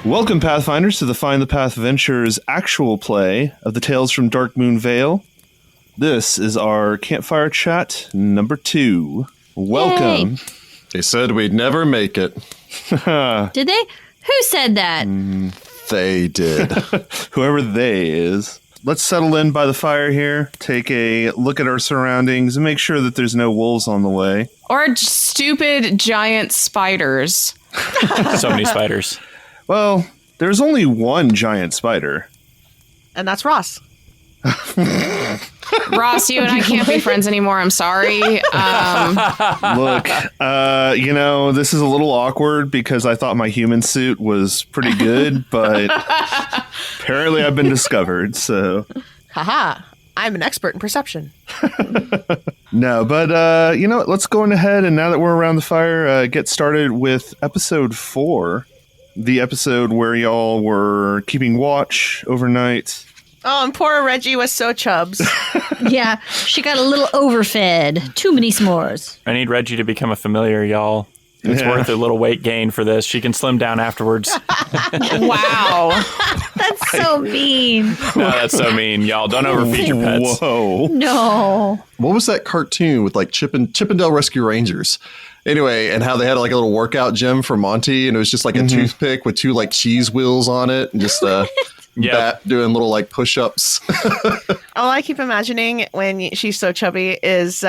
Welcome, Pathfinders, to the Find the Path Ventures actual play of the Tales from Darkmoon Vale. This is our Campfire Chat number 2. Welcome. Yay. They said we'd never make it. Did they? Who said that? They did. Whoever they is. Let's settle in by the fire here, take a look at our surroundings, and make sure that there's no wolves on the way. Or stupid giant spiders. So many spiders. Well, there's only one giant spider. And that's Ross. Ross, you and I can't be friends anymore. I'm sorry. Look, this is a little awkward because I thought my human suit was pretty good, but apparently I've been discovered, so... Haha, I'm an expert in perception. No, but you know what? Let's go on ahead, and now that we're around the fire, get started with episode 4. The episode where y'all were keeping watch overnight. Oh, and poor Reggie was so chubs. Yeah, she got a little overfed. Too many s'mores. I need Reggie to become a familiar, y'all. It's worth a little weight gain for this. She can slim down afterwards. Wow. That's so mean. No, that's so mean. Y'all, don't overfeed your pets. Whoa. No. What was that cartoon with like Chippendale Rescue Rangers? Anyway, and how they had like a little workout gym for Monty, and it was just like a toothpick with 2 like cheese wheels on it, and just bat doing little like push-ups. All I keep imagining when she's so chubby is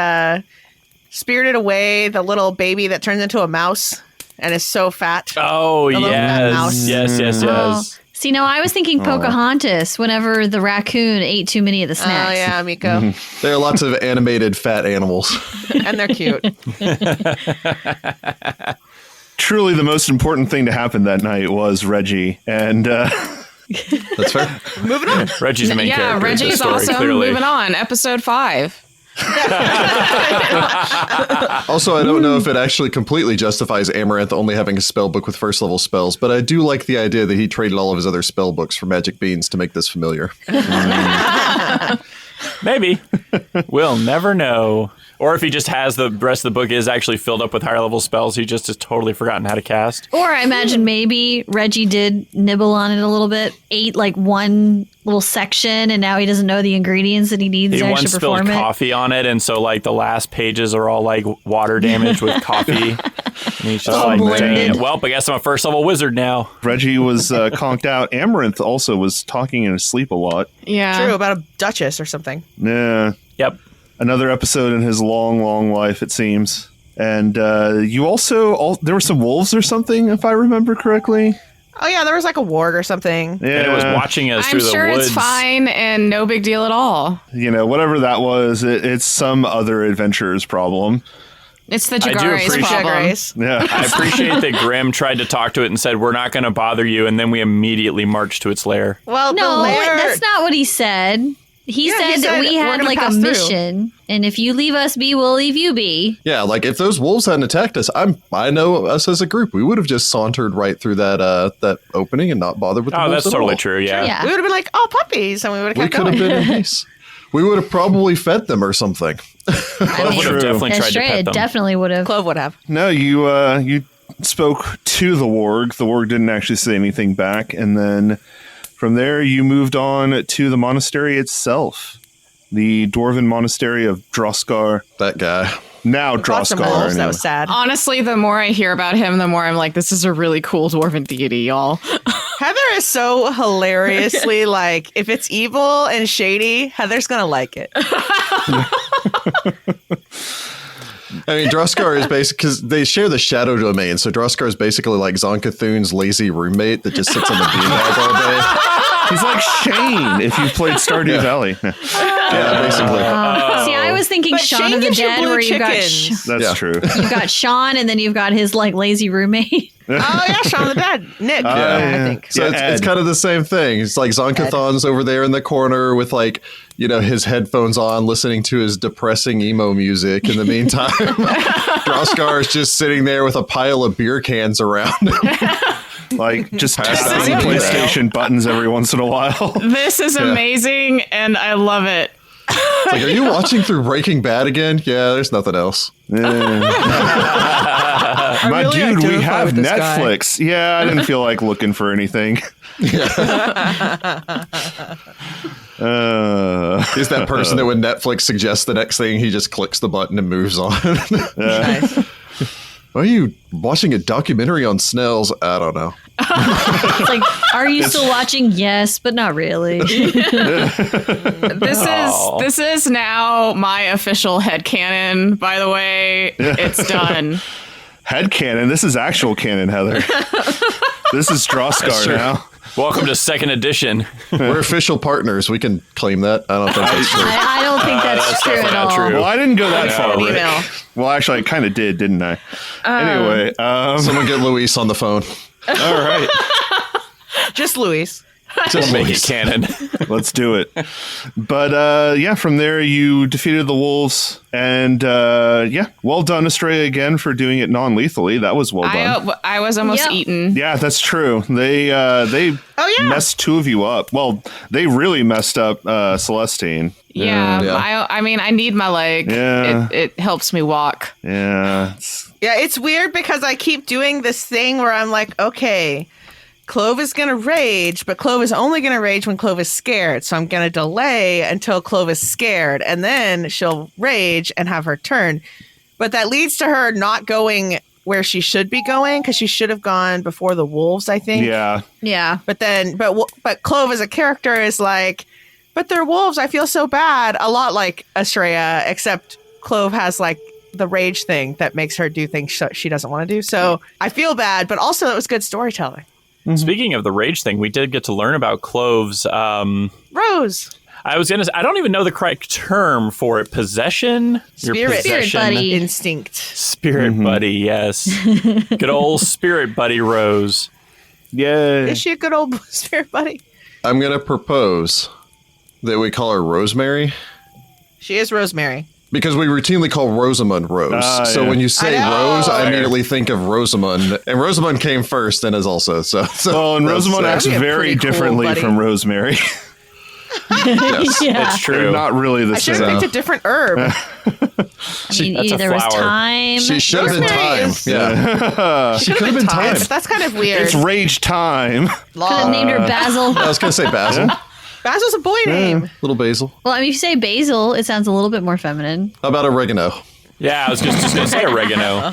Spirited Away, the little baby that turns into a mouse and is so fat. Oh, yes. Yes. Oh. See, no, I was thinking Pocahontas whenever the raccoon ate too many of the snacks. Oh, yeah, Miko. There are lots of animated fat animals. And they're cute. Truly the most important thing to happen that night was Reggie, and... That's fair. Moving on. Reggie's the main character. Yeah, Reggie's of this story, awesome. clearly. Moving on. Episode 5. Also, I don't know if it actually completely justifies Amaranthe only having a spell book with first level spells, but I do like the idea that he traded all of his other spell books for magic beans to make this familiar. Maybe. We'll never know. Or if he just has the rest of the book is actually filled up with higher level spells, he just has totally forgotten how to cast. Or I imagine maybe Reggie did nibble on it a little bit, ate like one little section, and now he doesn't know the ingredients that he needs He to once actually spilled perform it. coffee on it, and so like the last pages are all like water damage with coffee. And he's just like, blended. dang, well, I guess I'm a first level wizard now. Reggie was conked out. Amaranth also was talking in his sleep a lot. Yeah. True, about a duchess or something. Yeah. Yep. Another episode in his long, long life, it seems. And you also... there were some wolves or something, if I remember correctly. Oh, yeah, there was like a ward or something. Yeah. And it was watching us I'm through the sure woods. it's fine and no big deal at all. You know, whatever that was, it's some other adventurer's problem. It's the I do Jagare's appreciate- problem. Grace. Yeah. I appreciate that Grimm tried to talk to it and said, we're not going to bother you, and then we immediately marched to its lair. Well, No, the lair... that's not what he said. He Yeah, said he that said we we're had gonna like a pass through. mission, and if you leave us be, we'll leave you be. Yeah, like if those wolves hadn't attacked us, I know us as a group, we would have just sauntered right through that opening and not bothered with the Oh, wolves that's at totally all. true, yeah. Yeah. We would have been like, oh, puppies, and we would We have kept could have going. been in peace. We would have probably fed them or something. Clove would have definitely tried to Astrea pet them. definitely would have. Clove would have. No, you spoke to the warg. The warg didn't actually say anything back. And then from there, you moved on to the monastery itself. The dwarven monastery of Droskar. That guy. Now Fought some Droskar. wolves. Anyway. That was sad. Honestly, the more I hear about him, the more I'm like, this is a really cool dwarven deity, y'all. Heather is so hilariously like, if it's evil and shady, Heather's going to like it. I mean, Droskar is basically, because they share the shadow domain, so Droskar is basically like Zonkathun's lazy roommate that just sits on the beanbag all day. He's like Shane if you've played Stardew Valley. Yeah, basically. See, I was thinking But Shaun Shane of the gives you Dead, blue where you've got chickens. That's Yeah. true. you've got Sean, and then you've got his like lazy roommate. Oh, yeah, Shaun of the Dead. Nick, yeah. I think. So Yeah, it's Ed. kind of the same thing. It's like Zonkathon's over there in the corner with like, you know, his headphones on, listening to his depressing emo music. In the meantime, Droskar is just sitting there with a pile of beer cans around him. Like, just Pass tapping that email. PlayStation buttons every once in a while. This is amazing, and I love it. It's like, are you watching through Breaking Bad again? Yeah, there's nothing else. Yeah. My really dude, we identify have with this guy. Netflix. Yeah, I didn't feel like looking for anything. He's that person that when Netflix suggests the next thing, he just clicks the button and moves on. Nice. Are you watching a documentary on snails? I don't know. It's like, are you still watching? Yes, but not really. This is now my official headcanon, by the way. It's done. Headcanon. This is actual canon, Heather. This is Droskar Sure. now. Welcome to Second Edition. We're official partners. We can claim that. I don't think that's true. I don't think that's that's true at definitely all. not true. Well, I didn't go that far, An Rick. email. Well, actually, I kind of did, didn't I? Anyway, Someone get Luis on the phone. all right. Just Luis. Just Make it Luis. canon. Let's do it. But yeah, from there you defeated the wolves, and yeah, well done, Astrea, again for doing it non-lethally. That was well done. I was almost Yep. eaten. Yeah, that's true. They Oh, yeah. messed two of you up. Well, they really messed up Celestine. Yeah, Yeah. I mean, I need my leg. Yeah. It helps me walk. Yeah, Yeah, it's weird because I keep doing this thing where I'm like, okay, Clove is going to rage, but Clove is only going to rage when Clove is scared. So I'm going to delay until Clove is scared, and then she'll rage and have her turn. But that leads to her not going where she should be going, because she should have gone before the wolves, I think. yeah. Yeah. But Clove as a character is like, but they're wolves. I feel so bad. A lot like Astrea, except Clove has like the rage thing that makes her do things she doesn't want to do. So I feel bad, but also it was good storytelling. Speaking of the rage thing, we did get to learn about Clove's. Rose. I don't even know the correct term for it. Possession? Your Spirit. Spirit buddy. Instinct. Spirit buddy, yes. Good old spirit buddy Rose. Yeah. Is she a good old spirit buddy? I'm going to propose that we call her Rosemary She is Rosemary. because we routinely call Rosamund Rose. So yeah. when you say I know. Rose, I immediately think of Rosamund. And Rosamund came first and is also. So Well, and that's, Rosamund acts That'd be a very pretty cool differently buddy. from Rosemary. yes. Yeah. It's They're true. not really the I should same. have picked a different herb. I mean, that's a either was flower. time. She should have been Rosemary time. is- Yeah. She could have been time. That's kind of weird. It's rage time. Could have named her Basil. I was going to say Basil. Basil's a boy name. Little Basil. Well, I mean, if you say basil, it sounds a little bit more feminine. How about oregano? Yeah, I was just going to say oregano.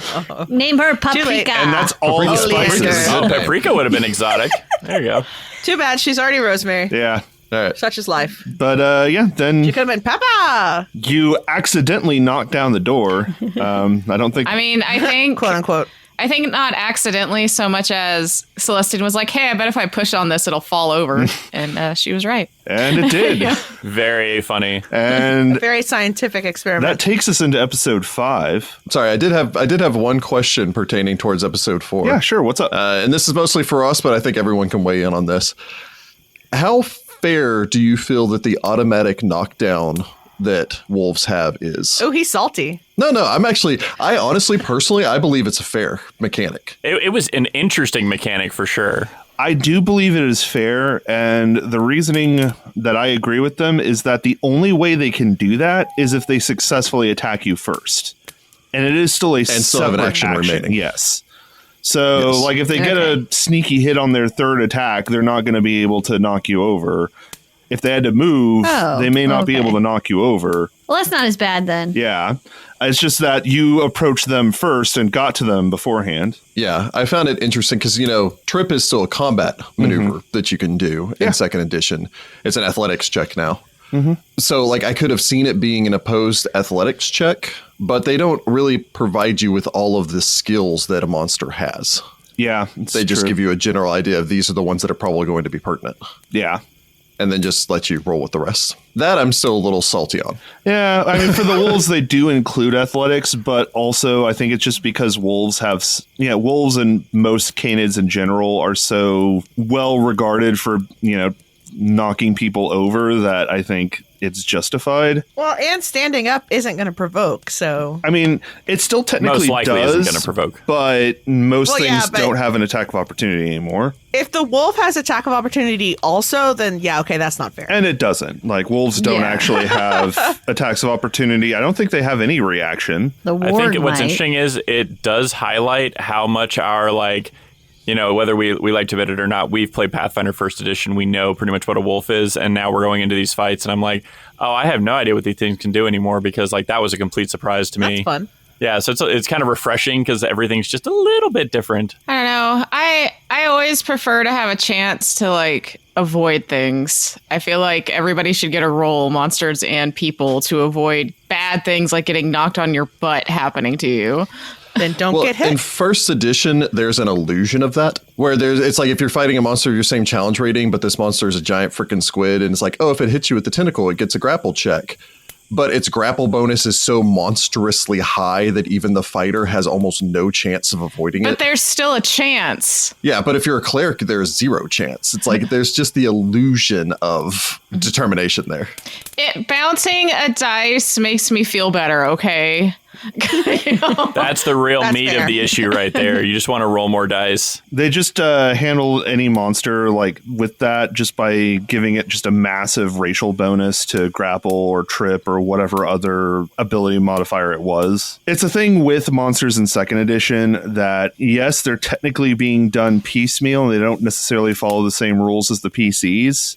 Name her late. Paprika. And that's all the Paprika spices. spices. Oh, paprika would have been exotic. There you go. Too bad. She's already Rosemary. Yeah. All right. Such is life. But yeah, then She could have been Papa, you accidentally knocked down the door. I don't think. I mean, quote unquote. I think not accidentally so much as Celestine was like, hey, I bet if I push on this, it'll fall over. And she was right. and it did. Very funny. And Very scientific experiment. that takes us into episode 5. Sorry, I did have one question pertaining towards episode 4. Yeah, sure. What's up? And this is mostly for us, but I think everyone can weigh in on this. How fair do you feel that the automatic knockdown that wolves have is? Oh, he's salty. No, I honestly, personally, I believe it's a fair mechanic. It was an interesting mechanic for sure. I do believe it is fair, and the reasoning that I agree with them is that the only way they can do that is if they successfully attack you first. And it is still a still have an separate action remaining. Yes. So, Yes. like, if they get a sneaky hit on their third attack, they're not going to be able to knock you over. If they had to move, Oh, they may not be okay. able to knock you over. Well, that's not as bad then. Yeah. It's just that you approached them first and got to them beforehand. Yeah, I found it interesting because, Trip is still a combat maneuver that you can do in second edition. It's an athletics check now. So, I could have seen it being an opposed athletics check, but they don't really provide you with all of the skills that a monster has. Yeah. They just give you a general idea of these are the ones that are probably going to be pertinent, Yeah. and then just let you roll with the rest. That I'm still a little salty on. Yeah, I mean, for the wolves, they do include athletics, but also I think it's just because wolves have, wolves and most canids in general are so well regarded for, knocking people over that I think it's justified. Well, and standing up isn't going to provoke, so... I mean, it still technically Most likely does, isn't going to provoke. but most Well, yeah, things but- don't have an attack of opportunity anymore. If the wolf has attack of opportunity also, then yeah, okay, that's not fair. And it doesn't. Like, wolves don't Yeah. actually have attacks of opportunity. I don't think they have any reaction. The I warg think what's might. interesting is it does highlight how much our, like, you know, whether we like to admit it or not, we've played Pathfinder First Edition. We know pretty much what a wolf is, and now we're going into these fights, and I'm like, oh, I have no idea what these things can do anymore because, like, that was a complete surprise to me. That's fun. Yeah, so it's kind of refreshing because everything's just a little bit different. I don't know. I always prefer to have a chance to like avoid things. I feel like everybody should get a roll, monsters and people, to avoid bad things like getting knocked on your butt happening to you. Then don't Well, get hit. in first edition, there's an illusion of that where it's like if you're fighting a monster of your same challenge rating, but this monster is a giant freaking squid, and it's like, oh, if it hits you with the tentacle, it gets a grapple check. But its grapple bonus is so monstrously high that even the fighter has almost no chance of avoiding But it. there's still a chance. Yeah, but if you're a cleric, there's zero chance. It's like there's just the illusion of determination there. Bouncing a dice makes me feel better, okay? You know? That's the real That's meat fair. of the issue right there. You just want to roll more dice. They just handle any monster like with that just by giving it just a massive racial bonus to grapple or trip or whatever other ability modifier it was. It's a thing with monsters in second edition that, yes, they're technically being done piecemeal and they don't necessarily follow the same rules as the PCs,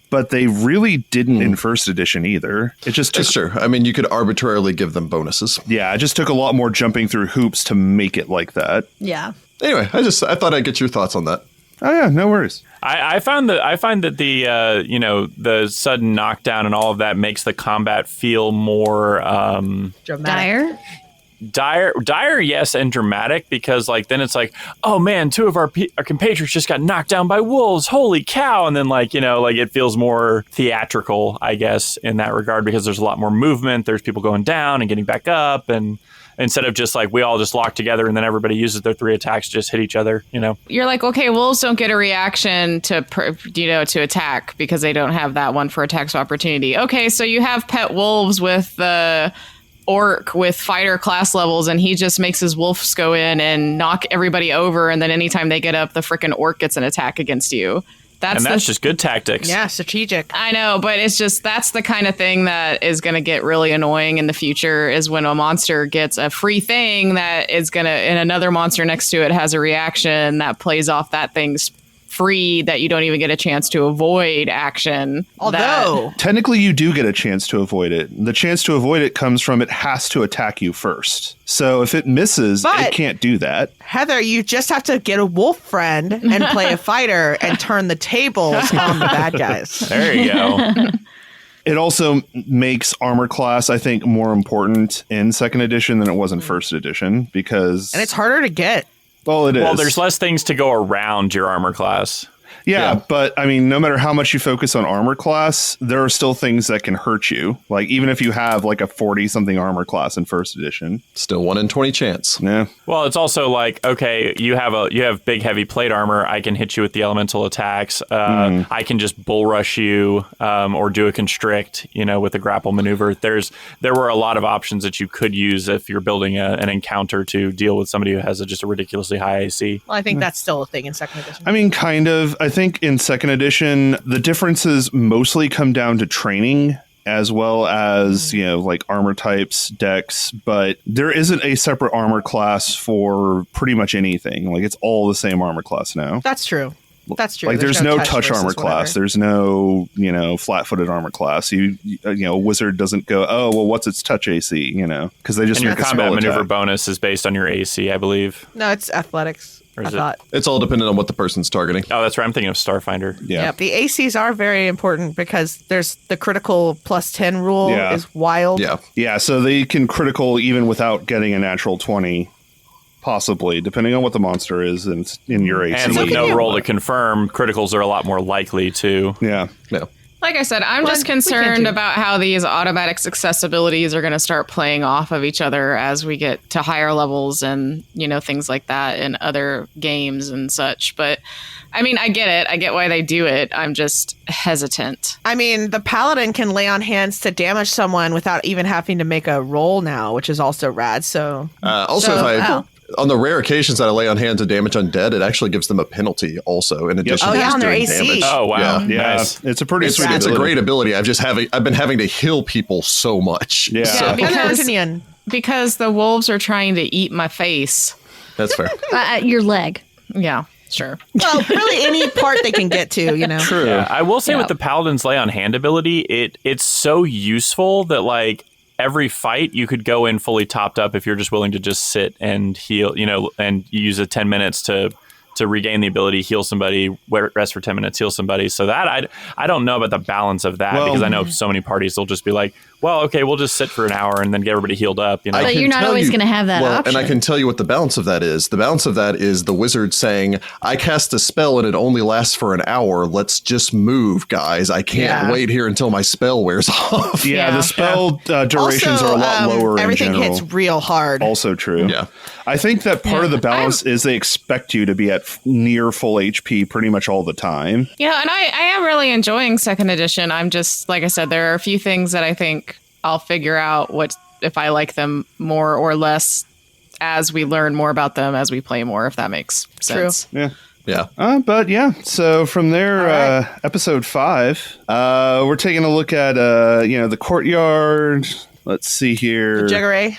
but they really didn't in first edition either. It just took, It's true. I mean, you could arbitrarily give them bonuses. yeah, it just took a lot more jumping through hoops to make it like that. Yeah. Anyway, I thought I'd get your thoughts on that. Oh yeah, no worries. I find that the you know, the sudden knockdown and all of that makes the combat feel more Dramatic. Dire? yes, and dramatic, because like then it's like, oh man, two of our compatriots just got knocked down by wolves, holy cow. And then like, you know, like it feels more theatrical, I guess, in that regard, because there's a lot more movement, there's people going down and getting back up, and instead of just like we all just lock together and then everybody uses their 3 attacks to just hit each other, you know. You're like, okay, wolves don't get a reaction to to attack because they don't have that one for attacks of opportunity. Okay, so you have pet wolves with the orc with fighter class levels, and he just makes his wolves go in and knock everybody over, and then anytime they get up, the frickin' orc gets an attack against you. And that's just good tactics. Yeah, strategic. I know, but it's just that's the kind of thing that is going to get really annoying in the future, is when a monster gets a free thing that is going to, and another monster next to it has a reaction that plays off that thing's free, that you don't even get a chance to avoid action. Although, Technically, you do get a chance to avoid it. The chance to avoid it comes from it has to attack you first. So if it misses, But- it can't do that. Heather, you just have to get a wolf friend and play a fighter and turn the tables on the bad guys. There you go. It also makes armor class, I think, more important in second edition than it was in first edition because... And it's harder to get. Well, it is. Well, there's less things to go around your armor class. Yeah, Yeah. but I mean, no matter how much you focus on armor class, there are still things that can hurt you. Like, even if you have like a 40-something armor class in first edition. Still 1 in 20 chance. Yeah. Well, it's also like, okay, you have big heavy plate armor. I can hit you with the elemental attacks. I can just bull rush you or do a constrict, you know, with a grapple maneuver. There were a lot of options that you could use if you're building an encounter to deal with somebody who has just a ridiculously high AC. Well, I think that's still a thing in second edition. I mean, kind of. I think in second edition, the differences mostly come down to training as well as, you know, like armor types, decks, but there isn't a separate armor class for pretty much anything. Like, it's all the same armor class now. That's true. That's true. Like, there's no touch versus armor class. whatever. There's no, you know, flat-footed armor class. You know, a wizard doesn't go, oh, well, what's its touch AC, you know, because they just And your make a combat spell maneuver attack. bonus is based on your AC, I believe. No, it's athletics. Or I is it- thought. It's all dependent on what the person's targeting. Oh, that's right. I'm thinking of Starfinder. Yeah. Yep. The ACs are very important because there's the critical plus 10 rule Yeah. is wild. Yeah. Yeah, so they can critical even without getting a natural 20, possibly, depending on what the monster is in your AC. And with no roll to confirm, criticals are a lot more likely to. Yeah. No. Like I said, I'm just we can concerned too. about how these automatic accessibilities are going to start playing off of each other as we get to higher levels and, things like that in other games and such. But I mean, I get it. I get why they do it. I'm just hesitant. I mean, the paladin can lay on hands to damage someone without even having to make a roll now, which is also rad. So Also, on the rare occasions that I lay on hand to damage undead, it actually gives them a penalty also in addition Oh, to yeah, just on their doing AC. damage. Oh, wow. Yeah. Yeah, Nice. it's a pretty It's sweet a ability. great ability. I've been having to heal people so much. Yeah. So, and Because- Artinian. Because the wolves are trying to eat my face. that's fair. Your leg. Yeah, sure. Well, really any part they can get to, True. Yeah, I will say Yeah. with the Paladin's lay on hand ability, it's so useful that like every fight you could go in fully topped up if you're just willing to just sit and heal, and use 10 minutes to regain the ability, heal somebody, rest for 10 minutes, heal somebody. So that I don't know about the balance of that, Well- because I know so many parties will just be like, well, okay, we'll just sit for an hour and then get everybody healed up. I But can you're not tell always you- going to have that well, option. and I can tell you what the balance of that is. The balance of that is the wizard saying, I cast a spell and it only lasts for an hour. Let's just move, guys. I can't Yeah. wait here until my spell wears off. Yeah, Yeah. the spell durations Also, are a lot lower everything in general. hits real hard. Also true. Yeah. I think that part of the balance is they expect you to be at near full HP pretty much all the time. Yeah, and I am really enjoying second edition. I'm just, like I said, there are a few things that I think I'll figure out if I like them more or less as we learn more about them, as we play more, if that makes sense. Yeah. Yeah. But yeah, so from there, right. episode 5, we're taking a look at, the courtyard. Let's see here. Jagare.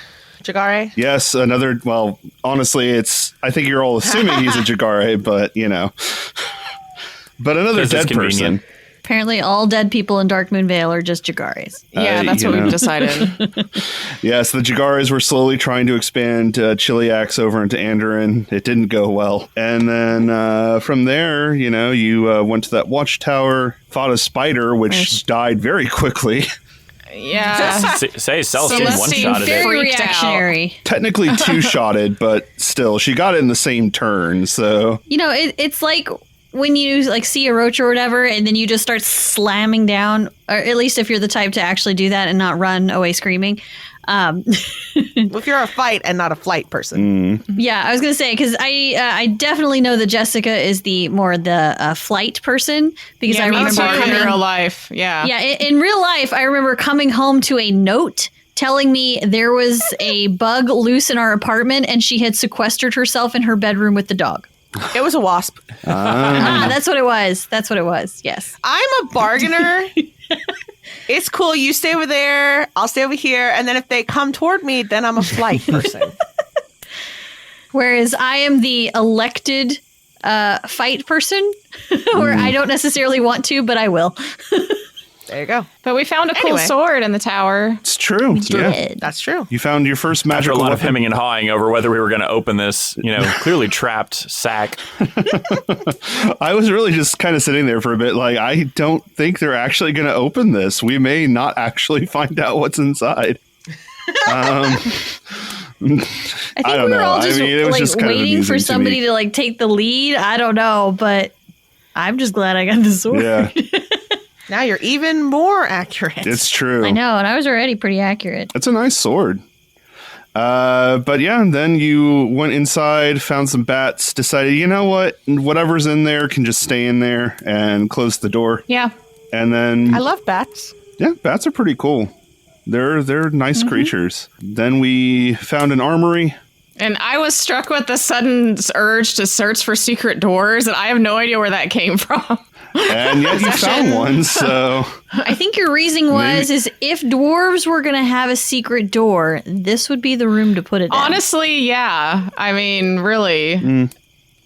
Yes, another, well, honestly, I think you're all assuming he's a Jagare, but, but another 'Cause it's dead person. convenient. Apparently, all dead people in Darkmoon Vale are just Jagaris. Yeah, that's you what know. we've decided. Yes, the Jagares were slowly trying to expand Chiliax over into Andoran. It didn't go well. And then from there, you went to that Watchtower, fought a spider, which died very quickly. Yeah. Say Celestine Celestine one-shotted it. Very freaked out. reactionary. Technically two-shotted, but still, she got it in the same turn, so... It's like when you see a roach or whatever, and then you just start slamming down, or at least if you're the type to actually do that and not run away screaming. If you're a fight and not a flight person. Yeah, I was gonna say because I definitely know that Jessica is the flight person because I Me remember too, in coming. real life. Yeah. Yeah, in real life, I remember coming home to a note telling me there was a bug loose in our apartment and she had sequestered herself in her bedroom with the dog. It was a wasp. That's what it was. That's what it was. Yes. I'm a bargainer. It's cool. You stay over there. I'll stay over here. And then if they come toward me, then I'm a flight person. Whereas I am the elected fight person where I don't necessarily want to, but I will. There you go. But we found a cool Anyway. sword in the tower. It's true. Yeah. Did. That's true. You found your first After a magical lot of weapon. hemming and hawing over whether we were going to open this, clearly trapped sack. I was really just kind of sitting there for a bit like, I don't think they're actually going to open this. We may not actually find out what's inside. I think I don't we were know. all I just mean, it was just kind of waiting for amusing to somebody me. to take the lead. I don't know, but I'm just glad I got the sword. Yeah, Now you're even more accurate. it's true. I know, and I was already pretty accurate. It's a nice sword. But yeah, then you went inside, found some bats, decided, you know what? Whatever's in there can just stay in there, and closed the door. Yeah. And then, I love bats. yeah, bats are pretty cool. They're nice creatures. Then we found an armory. And I was struck with the sudden urge to search for secret doors, and I have no idea where that came from. And yet you found one, so I think your reasoning was is if dwarves were going to have a secret door, this would be the room to put it in. Honestly, yeah. I mean, really.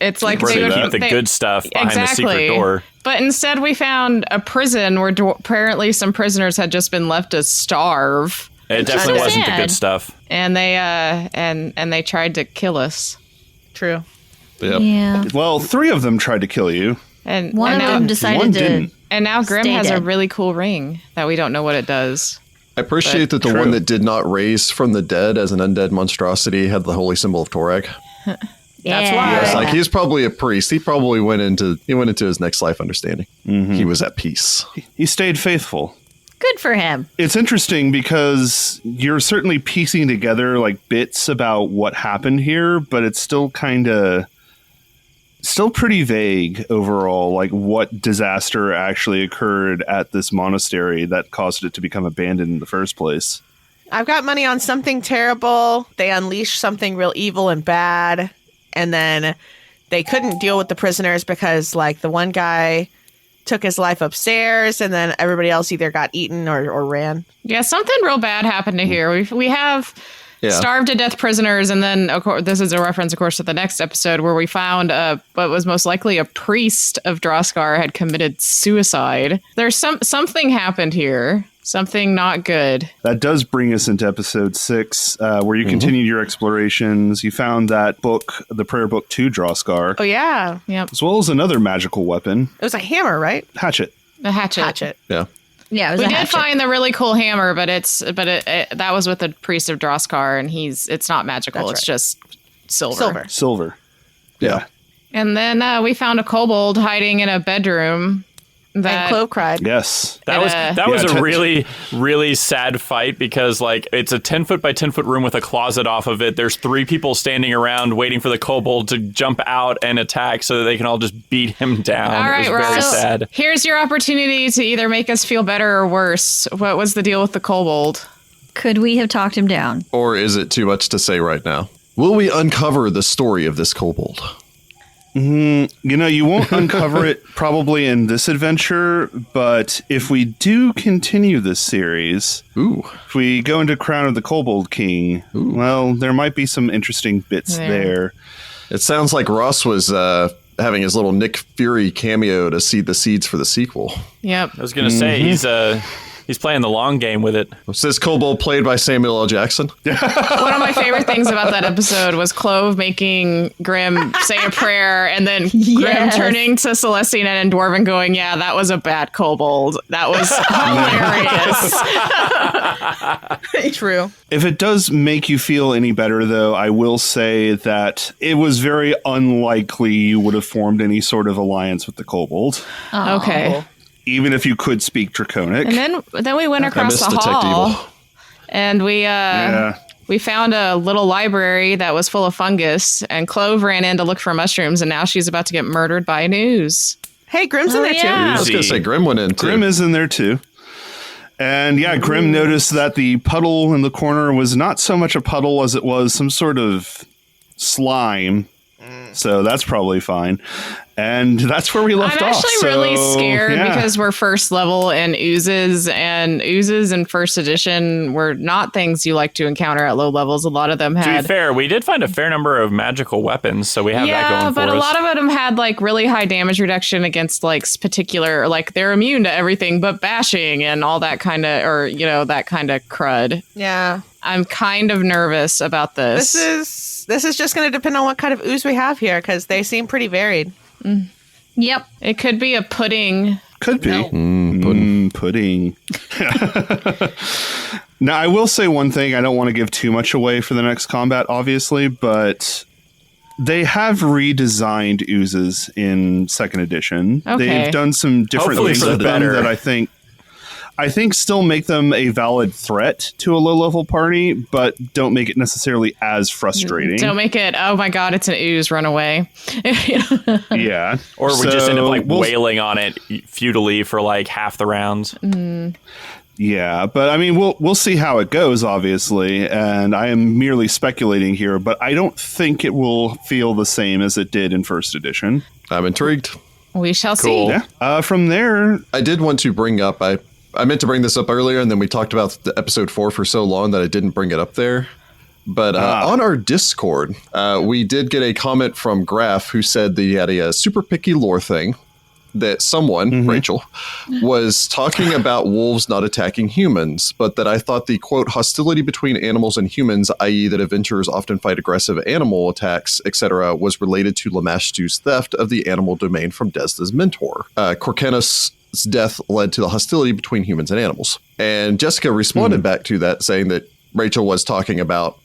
It's like Where they they would keep the they- good stuff behind the secret door. But instead, we found a prison where apparently some prisoners had just been left to starve, It definitely so wasn't the sad. good stuff. and they and they tried to kill us. True. Yep. Yeah. well, 3 of them tried to kill you. And One and of now, them decided one to. didn't. and now Grim stay has a dead. really cool ring that we don't know what it does. I appreciate that the True. one that did not raise from the dead as an undead monstrosity had the holy symbol of Torag. That's Yeah. why. Yeah, it's like he's probably a priest. He probably went into his next life understanding. He was at peace. He stayed faithful. Good for him. It's interesting because you're certainly piecing together like bits about what happened here, but it's still pretty vague overall, like what disaster actually occurred at this monastery that caused it to become abandoned in the first place. I've got money on something terrible. They unleashed something real evil and bad. And then they couldn't deal with the prisoners because, like, the one guy took his life upstairs and then everybody else either got eaten or ran. Yeah, something real bad happened to here. We have starved to death prisoners, and then of course, this is a reference, of course, to the next episode where we found what was most likely a priest of Droskar had committed suicide. There's something happened here. Something not good. That does bring us into episode 6, where you continued your explorations. You found that book, the prayer book to Droskar, Oh, yeah. Yep. as well as another magical weapon, It was a hammer, right? hatchet. The hatchet. Hatchet. Yeah. Yeah, it was We a did hatchet. find the really cool hammer, but that was with the priest of Droskar, and it's not magical. That's It's just silver. Silver. Yeah. And then we found a kobold hiding in a bedroom. And Clove cried. Yes. That was Yeah, a really, really sad fight because like it's a 10-foot by 10-foot room with a closet off of it. There's 3 people standing around waiting for the kobold to jump out and attack so that they can all just beat him down. All right, it was very Ross. sad. Here's your opportunity to either make us feel better or worse. What was the deal with the kobold? Could we have talked him down? Or is it too much to say right now? Will we uncover the story of this kobold? You know, you won't uncover it probably in this adventure, but if we do continue this series, if we go into Crown of the Kobold King, well, there might be some interesting bits there. It sounds like Ross was having his little Nick Fury cameo to seed the seeds for the sequel. Yep. I was going to say he's playing the long game with it. Was this kobold played by Samuel L. Jackson? One of my favorite things about that episode was Clove making Grim say a prayer and then Grim Yes. turning to Celestine and Dwarven going, yeah, that was a bad kobold. That was hilarious. True. If it does make you feel any better, though, I will say that it was very unlikely you would have formed any sort of alliance with the kobold, Okay. even if you could speak Draconic. And then we went I across miss the Detect hall Evil. and we found a little library that was full of fungus, and Clove ran in to look for mushrooms, and now she's about to get murdered by an ooze. Hey, Grimm's in there yeah. I was going to say Grim went in too. Grim is in there, too. And yeah, Grim noticed that the puddle in the corner was not so much a puddle as it was some sort of slime. So that's probably fine. And that's where we left I'm off. actually really So, scared yeah. because we're first level and oozes in first edition were not things you like to encounter at low levels. A lot of them To had. be fair, we did find a fair number of magical weapons, so we have that going for but us. a lot of them had like really high damage reduction against like particular, like they're immune to everything but bashing and all that kind of, or that kind of crud. Yeah. I'm kind of nervous about this. This is just going to depend on what kind of ooze we have here because they seem pretty varied. Yep. It could be a pudding. Could be. Pudding. Pudding. Now, I will say one thing. I don't want to give too much away for the next combat, obviously, but they have redesigned oozes in second edition. Okay. They've done some different Hopefully things for the with them better. that I think still make them a valid threat to a low-level party, but don't make it necessarily as frustrating. Don't make it, oh my god, it's an ooze, run away. Yeah. Or we just end up like we'll- wailing on it futilely for like half the rounds. Yeah, but I mean, we'll see how it goes, obviously, and I am merely speculating here, but I don't think it will feel the same as it did in first edition. I'm intrigued. We shall Cool. see. Yeah. From there, I did want to bring up, I meant to bring this up earlier, and then we talked about the episode 4 for so long that I didn't bring it up there. But on our Discord, we did get a comment from Graf who said that he had a super picky lore thing that someone, Rachel, was talking about wolves not attacking humans, but that I thought the, quote, hostility between animals and humans, i.e. that adventurers often fight aggressive animal attacks, etc., was related to Lemasters' theft of the animal domain from Desda's mentor. Corcanus' death led to the hostility between humans and animals. And Jessica responded back to that, saying that Rachel was talking about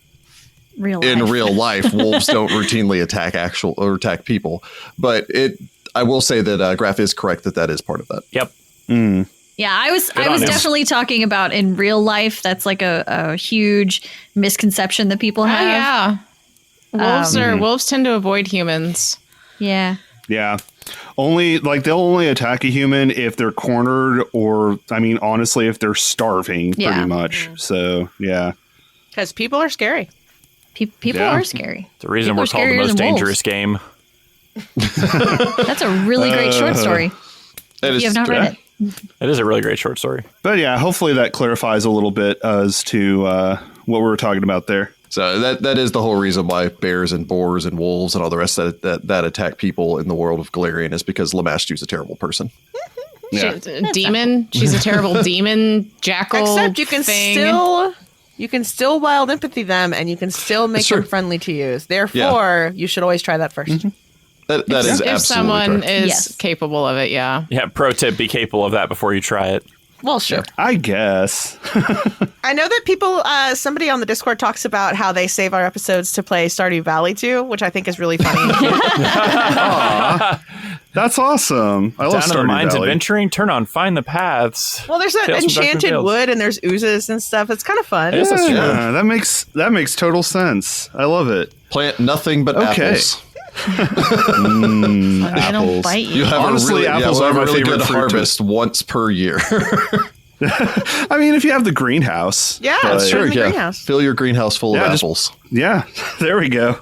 in real life, wolves don't routinely attack people. But I will say that Graf is correct that is part of that. Yep. Yeah, I was on him. definitely talking about in real life. That's like a huge misconception that people have. Yeah. Wolves tend to avoid humans. Yeah. Yeah. They'll only attack a human if they're cornered or, honestly, if they're starving pretty much. So, yeah. Because people are scary. People are scary. The reason People we're are called the scarier most than dangerous game. That's a really great short story. If you have not read it. It is a really great short story. But yeah, hopefully that clarifies a little bit as to what we were talking about there. So that is the whole reason why bears and boars and wolves and all the rest that attack people in the world of Golarion is because Lemasters a terrible person. Yeah. She's a demon. She's a terrible demon jackal. Except you can thing. still wild empathy them, and you can still make them friendly to use. Therefore, you should always try that first. Mm-hmm. That is If absolutely someone correct. is capable of it, yeah. Yeah, pro tip, be capable of that before you try it. Well, sure. I guess. I know that people, somebody on the Discord talks about how they save our episodes to play Stardew Valley too, which I think is really funny. That's awesome. I love Down in the Stardew mines Valley. adventuring, turn on Find the Paths. Well, there's that Tales from Darkmoon enchanted Vale. wood and there's oozes and stuff. It's kind of fun. Yes, that's true. Yeah, that makes total sense. I love it. Plant nothing but Okay. apples. They don't bite you. You have Honestly, apples we'll are have my a really favorite good fruit to- harvest once per year. If you have the greenhouse. Yeah, but- it's true. In the yeah. greenhouse. Fill your greenhouse full of Yeah, just- apples. Yeah, there we go.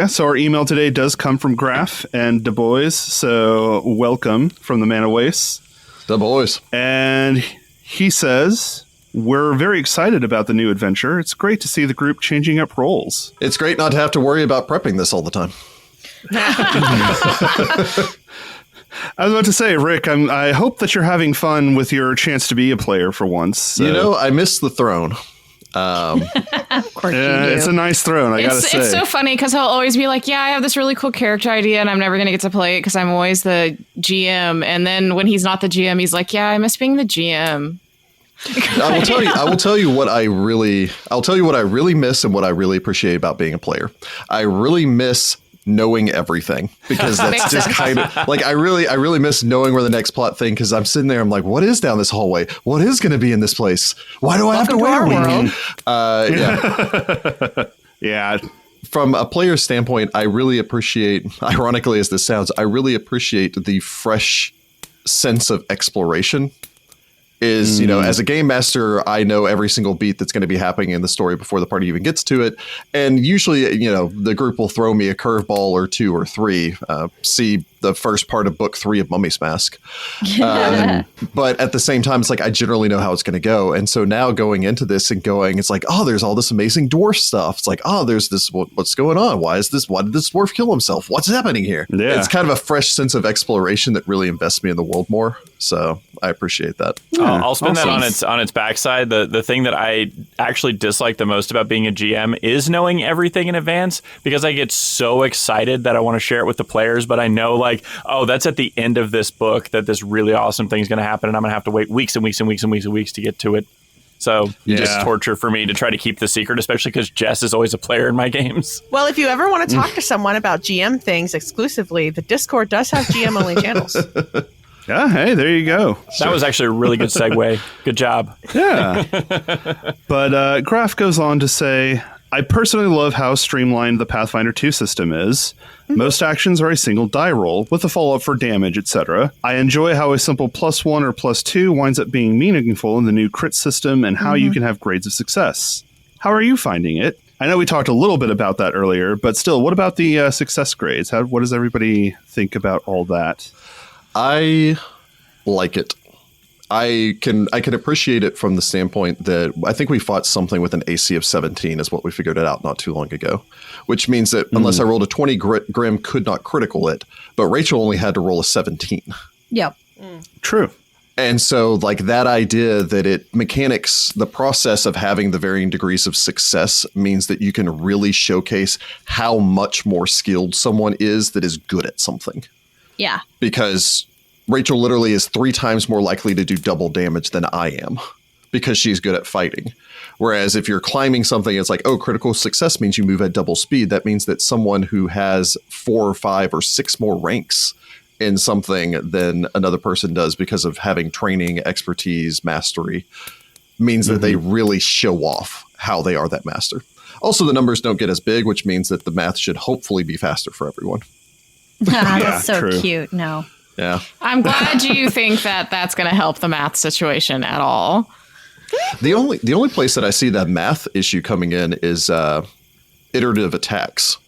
So our email today does come from Graf and Du Bois. So welcome from the Man of Waste. The boys. And he says, we're very excited about the new adventure. It's great to see the group changing up roles. It's great not to have to worry about prepping this all the time. I was about to say, Rick, I hope that you're having fun with your chance to be a player for once. So. I miss the throne. Of course you do. It's a nice throne, I gotta say. It's so funny because he'll always be like, yeah, I have this really cool character idea and I'm never going to get to play it because I'm always the GM. And then when he's not the GM, he's like, yeah, I miss being the GM. I will tell you what I really miss and what I really appreciate about being a player. I really miss knowing everything because that's just kind of like I really miss knowing where the next plot thing because I'm sitting there I'm like, what is down this hallway? What is going to be in this place? Why do I have to wear one? Yeah. Yeah. From a player standpoint, I really appreciate, ironically as this sounds, I really appreciate the fresh sense of exploration. Is, as a game master, I know every single beat that's going to be happening in the story before the party even gets to it. And usually, the group will throw me a curveball or two or three. See the first part of book 3 of Mummy's Mask. But at the same time, it's like I generally know how it's going to go. And so now going into this and it's like, oh, there's all this amazing dwarf stuff. It's like, oh, there's this, what's going on? Why did this dwarf kill himself? What's happening here? Yeah. It's kind of a fresh sense of exploration that really invests me in the world more. So I appreciate that. I'll spin that on its backside. The thing that I actually dislike the most about being a GM is knowing everything in advance because I get so excited that I want to share it with the players, but I know oh, that's at the end of this book that this really awesome thing is going to happen, and I'm going to have to wait weeks and weeks and weeks and weeks and weeks to get to it. So just torture for me to try to keep the secret, especially because Jess is always a player in my games. Well, if you ever want to talk to someone about GM things exclusively, the Discord does have GM only channels. Yeah, hey, there you go. That was actually a really good segue. Good job. Yeah. But Graf goes on to say, I personally love how streamlined the Pathfinder 2 system is. Most actions are a single die roll, with a follow-up for damage, etc. I enjoy how a simple +1 or +2 winds up being meaningful in the new crit system and how you can have grades of success. How are you finding it? I know we talked a little bit about that earlier, but still, what about the success grades? What does everybody think about all that? I like it. I can appreciate it from the standpoint that I think we fought something with an AC of 17 is what we figured it out not too long ago, which means that unless I rolled a 20, Grim could not critical it, but Rachel only had to roll a 17. Yep. True. And so that idea that mechanics, the process of having the varying degrees of success means that you can really showcase how much more skilled someone is that is good at something. Yeah. Because Rachel literally is 3 times more likely to do double damage than I am because she's good at fighting. Whereas if you're climbing something, it's like, oh, critical success means you move at double speed. That means that someone who has 4 or 5 or 6 more ranks in something than another person does because of having training, expertise, mastery, means that they really show off how they are that master. Also, the numbers don't get as big, which means that the math should hopefully be faster for everyone. That's so true. cute. No. Yeah. I'm glad you think that that's going to help the math situation at all. The only place that I see that math issue coming in is iterative attacks.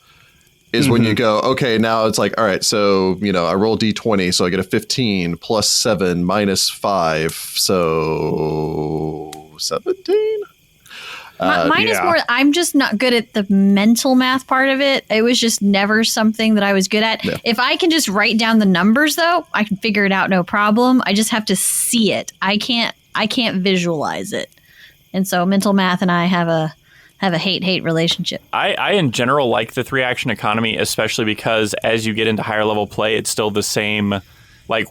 Is when you go, okay, now it's like, all right, so, I roll D20, so I get a 15 plus 7 minus 5, so 17? Mine is more, I'm just not good at the mental math part of it. It was just never something that I was good at. Yeah. If I can just write down the numbers, though, I can figure it out no problem. I just have to see it. I can't visualize it. And so mental math and I have a hate relationship. I in general like the 3-action economy, especially because as you get into higher level play, it's still the same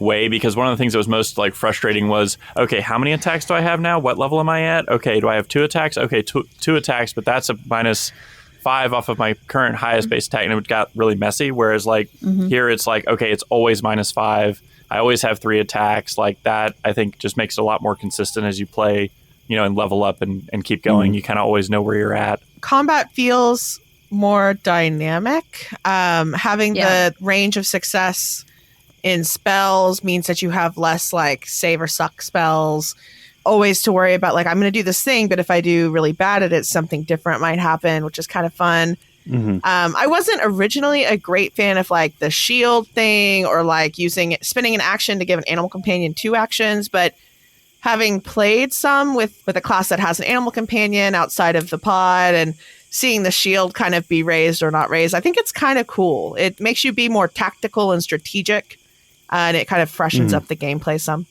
way, because one of the things that was most frustrating was, okay, how many attacks do I have now? What level am I at? Okay, do I have 2 attacks? Okay, two attacks, but that's a -5 off of my current highest base attack, and it got really messy. Whereas here it's okay, it's always -5. I always have 3 attacks. That I think just makes it a lot more consistent as you play, and level up and keep going. You kind of always know where you're at. Combat feels more dynamic. Having the range of success in spells means that you have less save or suck spells. Always to worry about I'm going to do this thing, but if I do really bad at it, something different might happen, which is kind of fun. I wasn't originally a great fan of the shield thing or spending an action to give an animal companion 2 actions, but having played some with a class that has an animal companion outside of the pod and seeing the shield kind of be raised or not raised, I think it's kind of cool. It makes you be more tactical and strategic, and it kind of freshens up the gameplay some.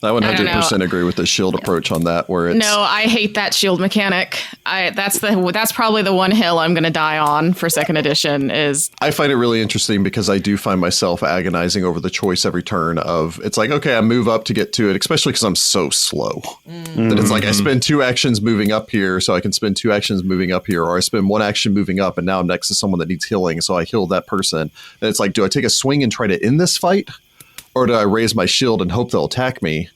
I 100% agree with the shield approach on that, where it's... No, I hate that shield mechanic. That's probably the one hill I'm going to die on for 2nd edition. Is I find it really interesting because I do find myself agonizing over the choice every turn of, it's okay, I move up to get to it, especially because I'm so slow. That it's I spend 2 actions moving up here, so I can spend 2 actions moving up here, or I spend 1 action moving up, and now I'm next to someone that needs healing, so I heal that person. And it's do I take a swing and try to end this fight? Or do I raise my shield and hope they'll attack me?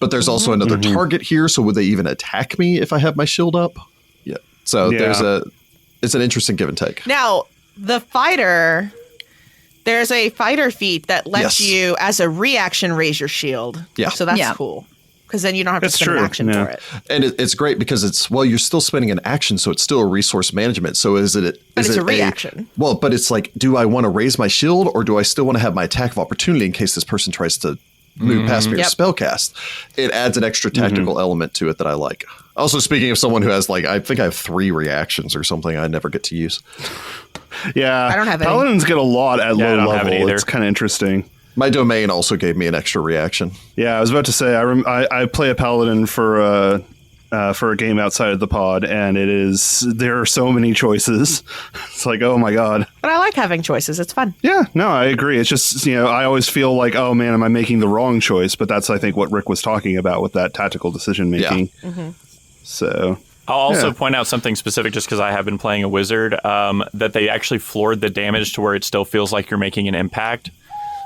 But there's also another target here, so would they even attack me if I have my shield up? Yeah. So it's an interesting give and take. Now, the fighter, there's a fighter feat that lets you, as a reaction, raise your shield. Yeah. So that's cool. Because then you don't have to spend an action for it. And it's great because you're still spending an action, so it's still a resource management. So is it a reaction. But it's do I want to raise my shield, or do I still want to have my attack of opportunity in case this person tries to move past me or spellcast? It adds an extra tactical element to it that I like. Also, speaking of someone who has I think I have 3 reactions or something I never get to use. Yeah, I don't have any. Paladins get a lot at low level. It's kind of interesting. My domain also gave me an extra reaction. Yeah, I was about to say I play a paladin for a game outside of the pod, and there are so many choices. It's oh my god. But I like having choices. It's fun. Yeah, no, I agree. It's just I always feel oh man, am I making the wrong choice? But that's I think what Rick was talking about with that tactical decision making. Yeah. So. I'll also point out something specific, just because I have been playing a wizard, that they actually floored the damage to where it still feels like you're making an impact.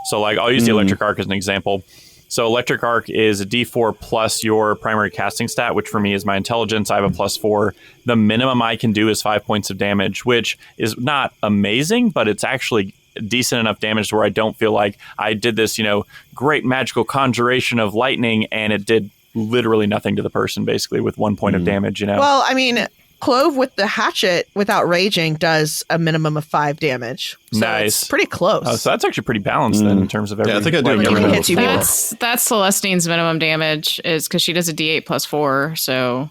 So I'll use the electric arc as an example. So electric arc is a D4 plus your primary casting stat, which for me is my intelligence. I have a +4. The minimum I can do is 5 points of damage, which is not amazing, but it's actually decent enough damage where I don't feel like I did this, great magical conjuration of lightning, and it did literally nothing to the person, basically, with 1 point of damage. Well, I mean, Clove with the hatchet without raging does a minimum of 5 damage. So nice. It's pretty close. Oh, so that's actually pretty balanced then in terms of every. Yeah, I think I do every minimum hits you more. That's Celestine's minimum damage, is because she does a D8 plus 4, so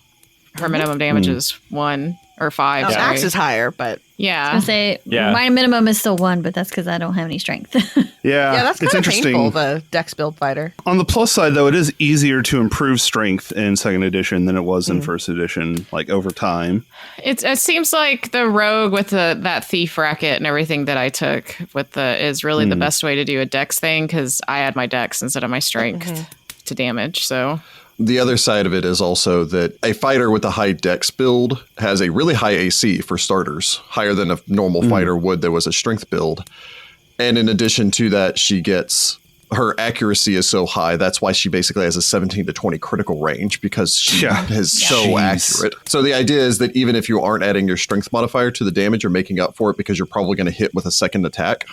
her minimum damage is 1 or 5. Now, sorry. Axe is higher, but yeah. I was gonna say my minimum is still 1, but that's because I don't have any strength. yeah, that's kind it's of interesting. painful. The Dex build fighter. On the plus side, though, it is easier to improve strength in 2nd edition than it was in 1st edition, over time. It seems like the rogue with that thief racket and everything that I took with is really the best way to do a dex thing, because I add my dex instead of my strength. to damage. So the other side of it is also that a fighter with a high dex build has a really high AC for starters, higher than a normal fighter would that was a strength build. And in addition to that, her accuracy is so high. That's why she basically has a 17 to 20 critical range, because she is so accurate. So the idea is that even if you aren't adding your strength modifier to the damage, you're making up for it because you're probably going to hit with a second attack,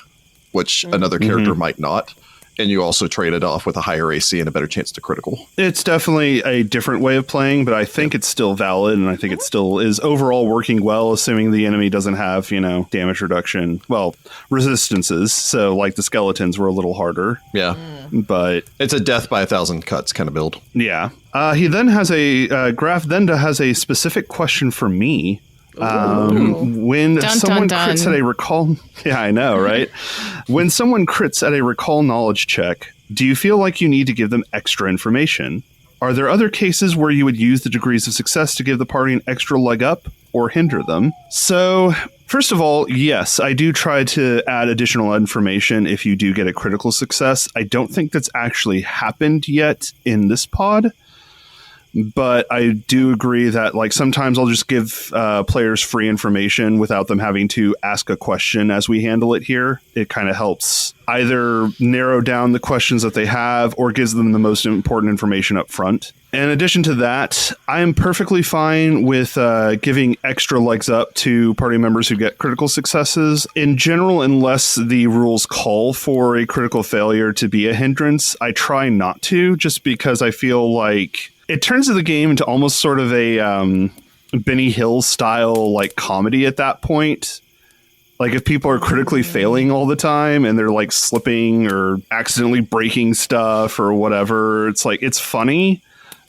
which another character might not. And you also trade it off with a higher AC and a better chance to critical. It's definitely a different way of playing, but I think it's still valid, and I think it still is overall working well, assuming the enemy doesn't have, damage reduction. Well, resistances, so like the skeletons were a little harder. Yeah. But it's a death by 1,000 cuts kind of build. Yeah. He then has Graf Thenda has a specific question for me. When someone crits at a recall, I know, right? When someone crits at a recall knowledge check, do you feel like you need to give them extra information? Are there other cases where you would use the degrees of success to give the party an extra leg up or hinder them? So, first of all, yes, I do try to add additional information if you do get a critical success. I don't think that's actually happened yet in this pod. But I do agree that sometimes I'll just give players free information without them having to ask a question as we handle it here. It kind of helps either narrow down the questions that they have or gives them the most important information up front. In addition to that, I am perfectly fine with giving extra legs up to party members who get critical successes. In general, unless the rules call for a critical failure to be a hindrance, I try not to, just because I feel like it turns the game into almost sort of a Benny Hill style comedy at that point. If people are critically failing all the time and they're slipping or accidentally breaking stuff or whatever, it's funny,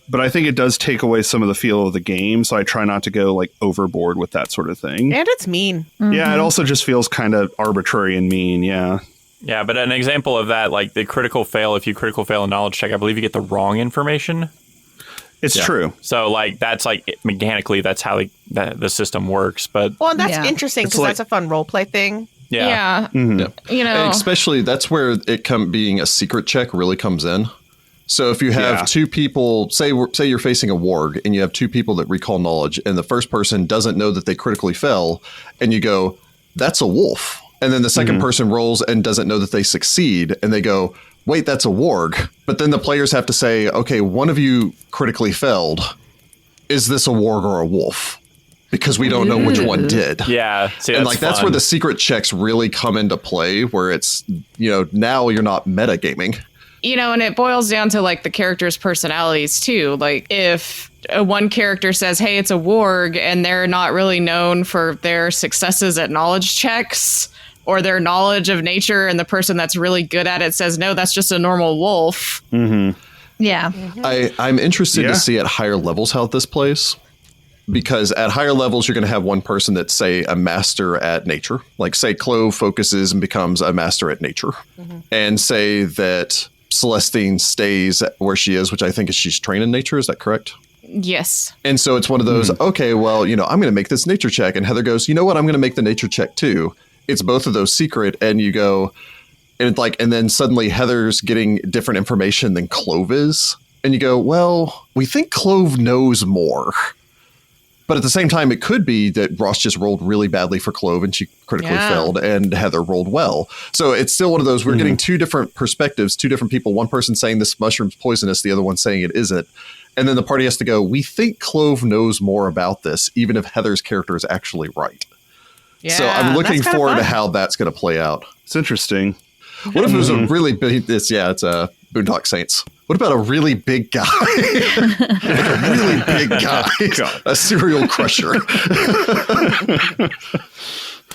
but I think it does take away some of the feel of the game. So I try not to go overboard with that sort of thing. And it's mean. Yeah, it also just feels kind of arbitrary and mean. Yeah. Yeah, but an example of that, the critical fail, if you critical fail a knowledge check, I believe you get the wrong information. It's true. So that's mechanically that's how the system works. But and that's interesting because that's a fun role play thing. Yeah. Mm-hmm. And especially that's where it being a secret check really comes in. So if you have two people, say you're facing a warg and you have two people that recall knowledge, and the first person doesn't know that they critically fell, and you go, "That's a wolf," and then the second person rolls and doesn't know that they succeed, and they go, "Wait, that's a warg." But then the players have to say, okay, one of you critically failed. Is this a warg or a wolf? Because we don't know which one did. Yeah. See, and that's where the secret checks really come into play, where it's, now you're not metagaming. And it boils down to the characters' personalities too. If one character says, hey, it's a warg, and they're not really known for their successes at knowledge checks, or their knowledge of nature, and the person that's really good at it says, no, that's just a normal wolf. Mm-hmm. Yeah. I'm interested to see at higher levels how this plays, because at higher levels, you're going to have one person that's, say, a master at nature. Say Clove focuses and becomes a master at nature. Mm-hmm. And say that Celestine stays where she is, which I think is she's trained in nature. Is that correct? Yes. And so it's one of those, okay, well, I'm going to make this nature check. And Heather goes, you know what? I'm going to make the nature check too. It's both of those secret, and you go, and and then suddenly Heather's getting different information than Clove is, and you go, well, we think Clove knows more, but at the same time, it could be that Ross just rolled really badly for Clove and she critically failed, and Heather rolled well. So it's still one of those, we're getting two different perspectives, two different people, one person saying this mushroom's poisonous, the other one saying it isn't, and then the party has to go, we think Clove knows more about this, even if Heather's character is actually right. Yeah, so I'm looking forward to how that's going to play out. It's interesting. What if it was a really big? It's a Boondock Saints. What about a really big guy? A really big guy, a serial crusher.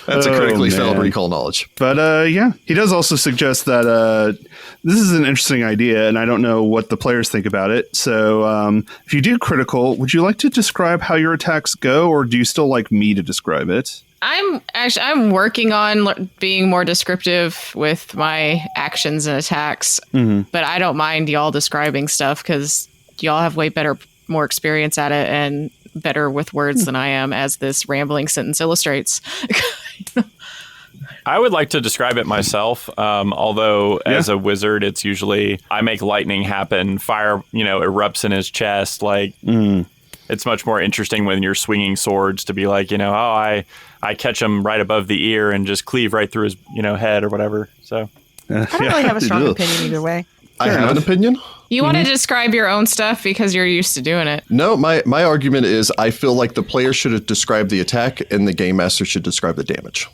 That's a critically failed recall knowledge. But he does also suggest that this is an interesting idea, and I don't know what the players think about it. So if you do critical, would you like to describe how your attacks go, or do you still like me to describe it? I'm working on being more descriptive with my actions and attacks, but I don't mind y'all describing stuff because y'all have way more experience at it and better with words than I am, as this rambling sentence illustrates. I would like to describe it myself, although as a wizard, it's usually I make lightning happen, fire, erupts in his chest. Like, it's much more interesting when you're swinging swords to be like, I catch him right above the ear and just cleave right through his, head or whatever. So I don't really have a strong opinion either way. I have an opinion. You want to describe your own stuff because you're used to doing it. No, my argument is I feel like the player should describe the attack and the game master should describe the damage.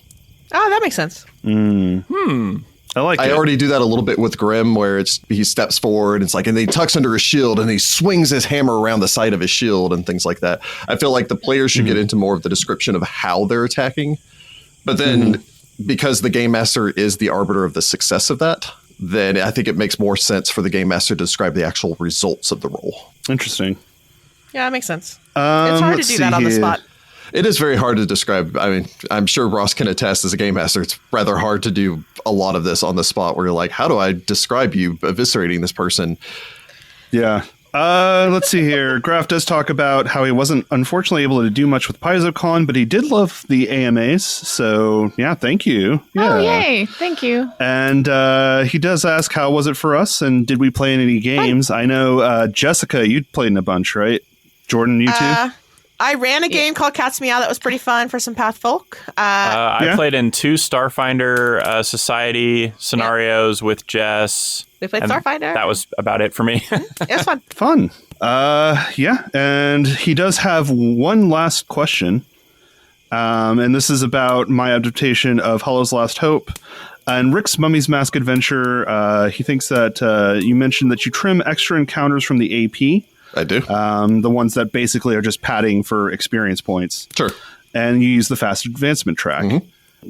Oh, that makes sense. I like it. I already do that a little bit with Grim, where he steps forward, it's like, and he tucks under his shield, and he swings his hammer around the side of his shield, and things like that. I feel like the players should get into more of the description of how they're attacking, but then because the game master is the arbiter of the success of that, then I think it makes more sense for the game master to describe the actual results of the roll. Interesting. Yeah, that makes sense. It's hard to do that on the spot. It is very hard to describe. I mean, I'm sure Ross can attest as a game master. It's rather hard to do a lot of this on the spot where you're like, how do I describe you eviscerating this person? Yeah. Let's see here. Graf does talk about how he wasn't unfortunately able to do much with PaizoCon, but he did love the AMAs. So yeah, thank you. Yeah. Oh, yay. Thank you. And he does ask, how was it for us? And did we play in any games? I know, Jessica, you'd played in a bunch, right? Jordan, you too? I ran a game called Cat's Meow that was pretty fun for some Path folk. I played in 2 Starfinder Society scenarios with Jess. We played and Starfinder. That was about it for me. It was fun. Fun. Yeah. And he does have one last question. And this is about my adaptation of Hollow's Last Hope. And Rick's Mummy's Mask adventure, he thinks that you mentioned that you trim extra encounters from the AP. I do. The ones that basically are just padding for experience points. Sure. And you use the fast advancement track.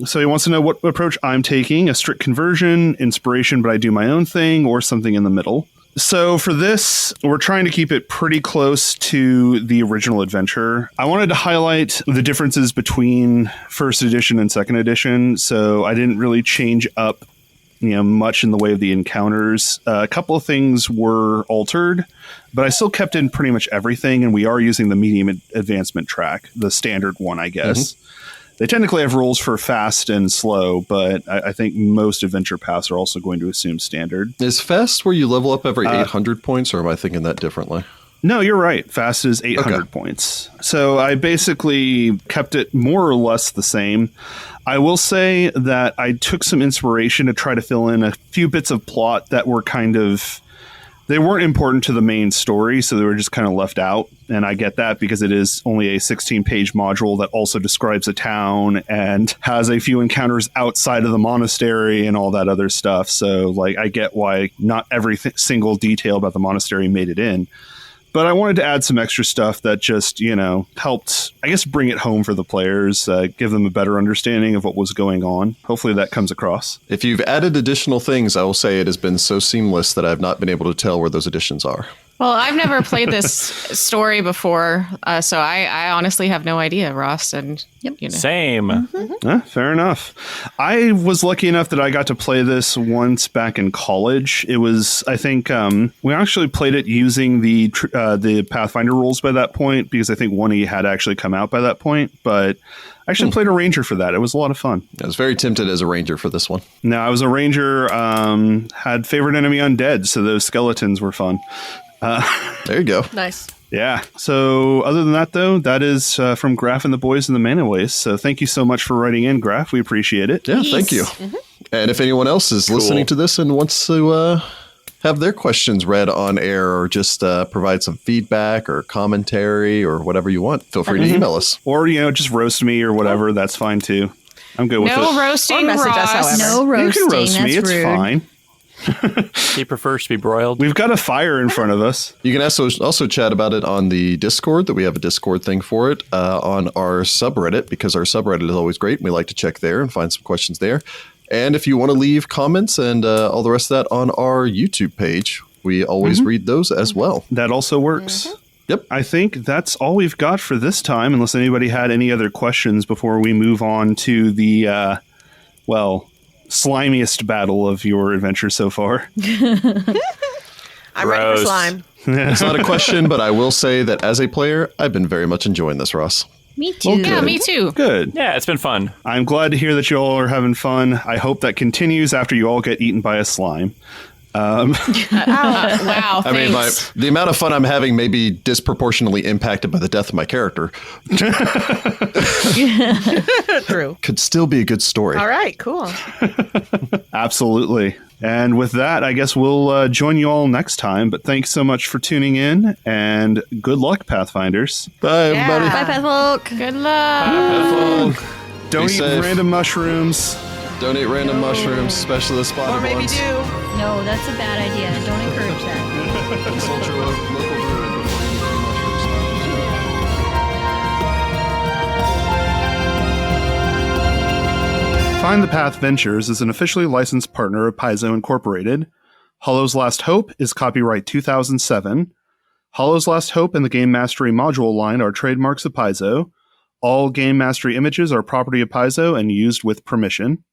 So he wants to know what approach I'm taking, a strict conversion, inspiration, but I do my own thing, or something in the middle. So for this, we're trying to keep it pretty close to the original adventure. I wanted to highlight the differences between first edition and second edition. So I didn't really change up much in the way of the encounters. A couple of things were altered, but I still kept in pretty much everything, and we are using the medium advancement track, the standard one, I guess. They technically have rules for fast and slow, but I think most adventure paths are also going to assume standard. Is fast where you level up every 800 points, or am I thinking that differently? No, you're right. Fast is 800 points. So I basically kept it more or less the same. I will say that I took some inspiration to try to fill in a few bits of plot that were they weren't important to the main story, so they were just kind of left out. And I get that because it is only a 16-page module that also describes a town and has a few encounters outside of the monastery and all that other stuff. So, I get why not every single detail about the monastery made it in. But I wanted to add some extra stuff that just, helped, I guess, bring it home for the players, give them a better understanding of what was going on. Hopefully that comes across. If you've added additional things, I will say it has been so seamless that I've not been able to tell where those additions are. Well, I've never played this story before, so I honestly have no idea, Ross. And Same. Fair enough. I was lucky enough that I got to play this once back in college. It was, I think, we actually played it using the Pathfinder rules by that point, because I think 1E had actually come out by that point. But I actually played a ranger for that. It was a lot of fun. I was very tempted as a ranger for this one. No, I was a ranger, had favorite enemy undead, so those skeletons were fun. There you go. Nice. Yeah. So other than that, though, that is from Graf and the boys in the Mana Waste. So thank you so much for writing in, Graf. We appreciate it. Yeah, thank you. And if anyone else is listening to this and wants to have their questions read on air or just provide some feedback or commentary or whatever you want, feel free to email us. Or, just roast me or whatever. That's fine, too. I'm good with it. no roasting, Or message us, Ross. however. No roasting. You can roast me. That's It's rude. fine. He prefers to be broiled. We've got a fire in front of us. You can also chat about it on the Discord, that we have a Discord thing for it, on our subreddit, because our subreddit is always great. And we like to check there and find some questions there. And if you want to leave comments and all the rest of that on our YouTube page, we always read those as well. That also works. Yep. I think that's all we've got for this time, unless anybody had any other questions before we move on to the, slimiest battle of your adventure so far. I'm ready for Gross. slime. It's not a question, but I will say that as a player, I've been very much enjoying this, Ross. Me too. Well, Yeah, good. me too. Good. Yeah, it's been fun. I'm glad to hear that you all are having fun. I hope that continues after you all get eaten by a slime. Wow, I mean, thanks. the amount of fun I'm having may be disproportionately impacted by the death of my character. True. Could still be a good story. All right, cool. Absolutely. And with that, I guess we'll join you all next time. But thanks so much for tuning in, and good luck, Pathfinders. Bye, everybody. Bye, Pathfolk. Good luck. Have fun. Don't Be eat safe. random mushrooms. Don't eat random mushrooms, especially the spotted Or maybe ones. do. No, that's a bad idea. Don't encourage that. Consult your local brewer before you eat any mushrooms. Find the Path Ventures is an officially licensed partner of Paizo Incorporated. Hollow's Last Hope is copyright 2007. Hollow's Last Hope and the Game Mastery module line are trademarks of Paizo. All Game Mastery images are property of Paizo and used with permission.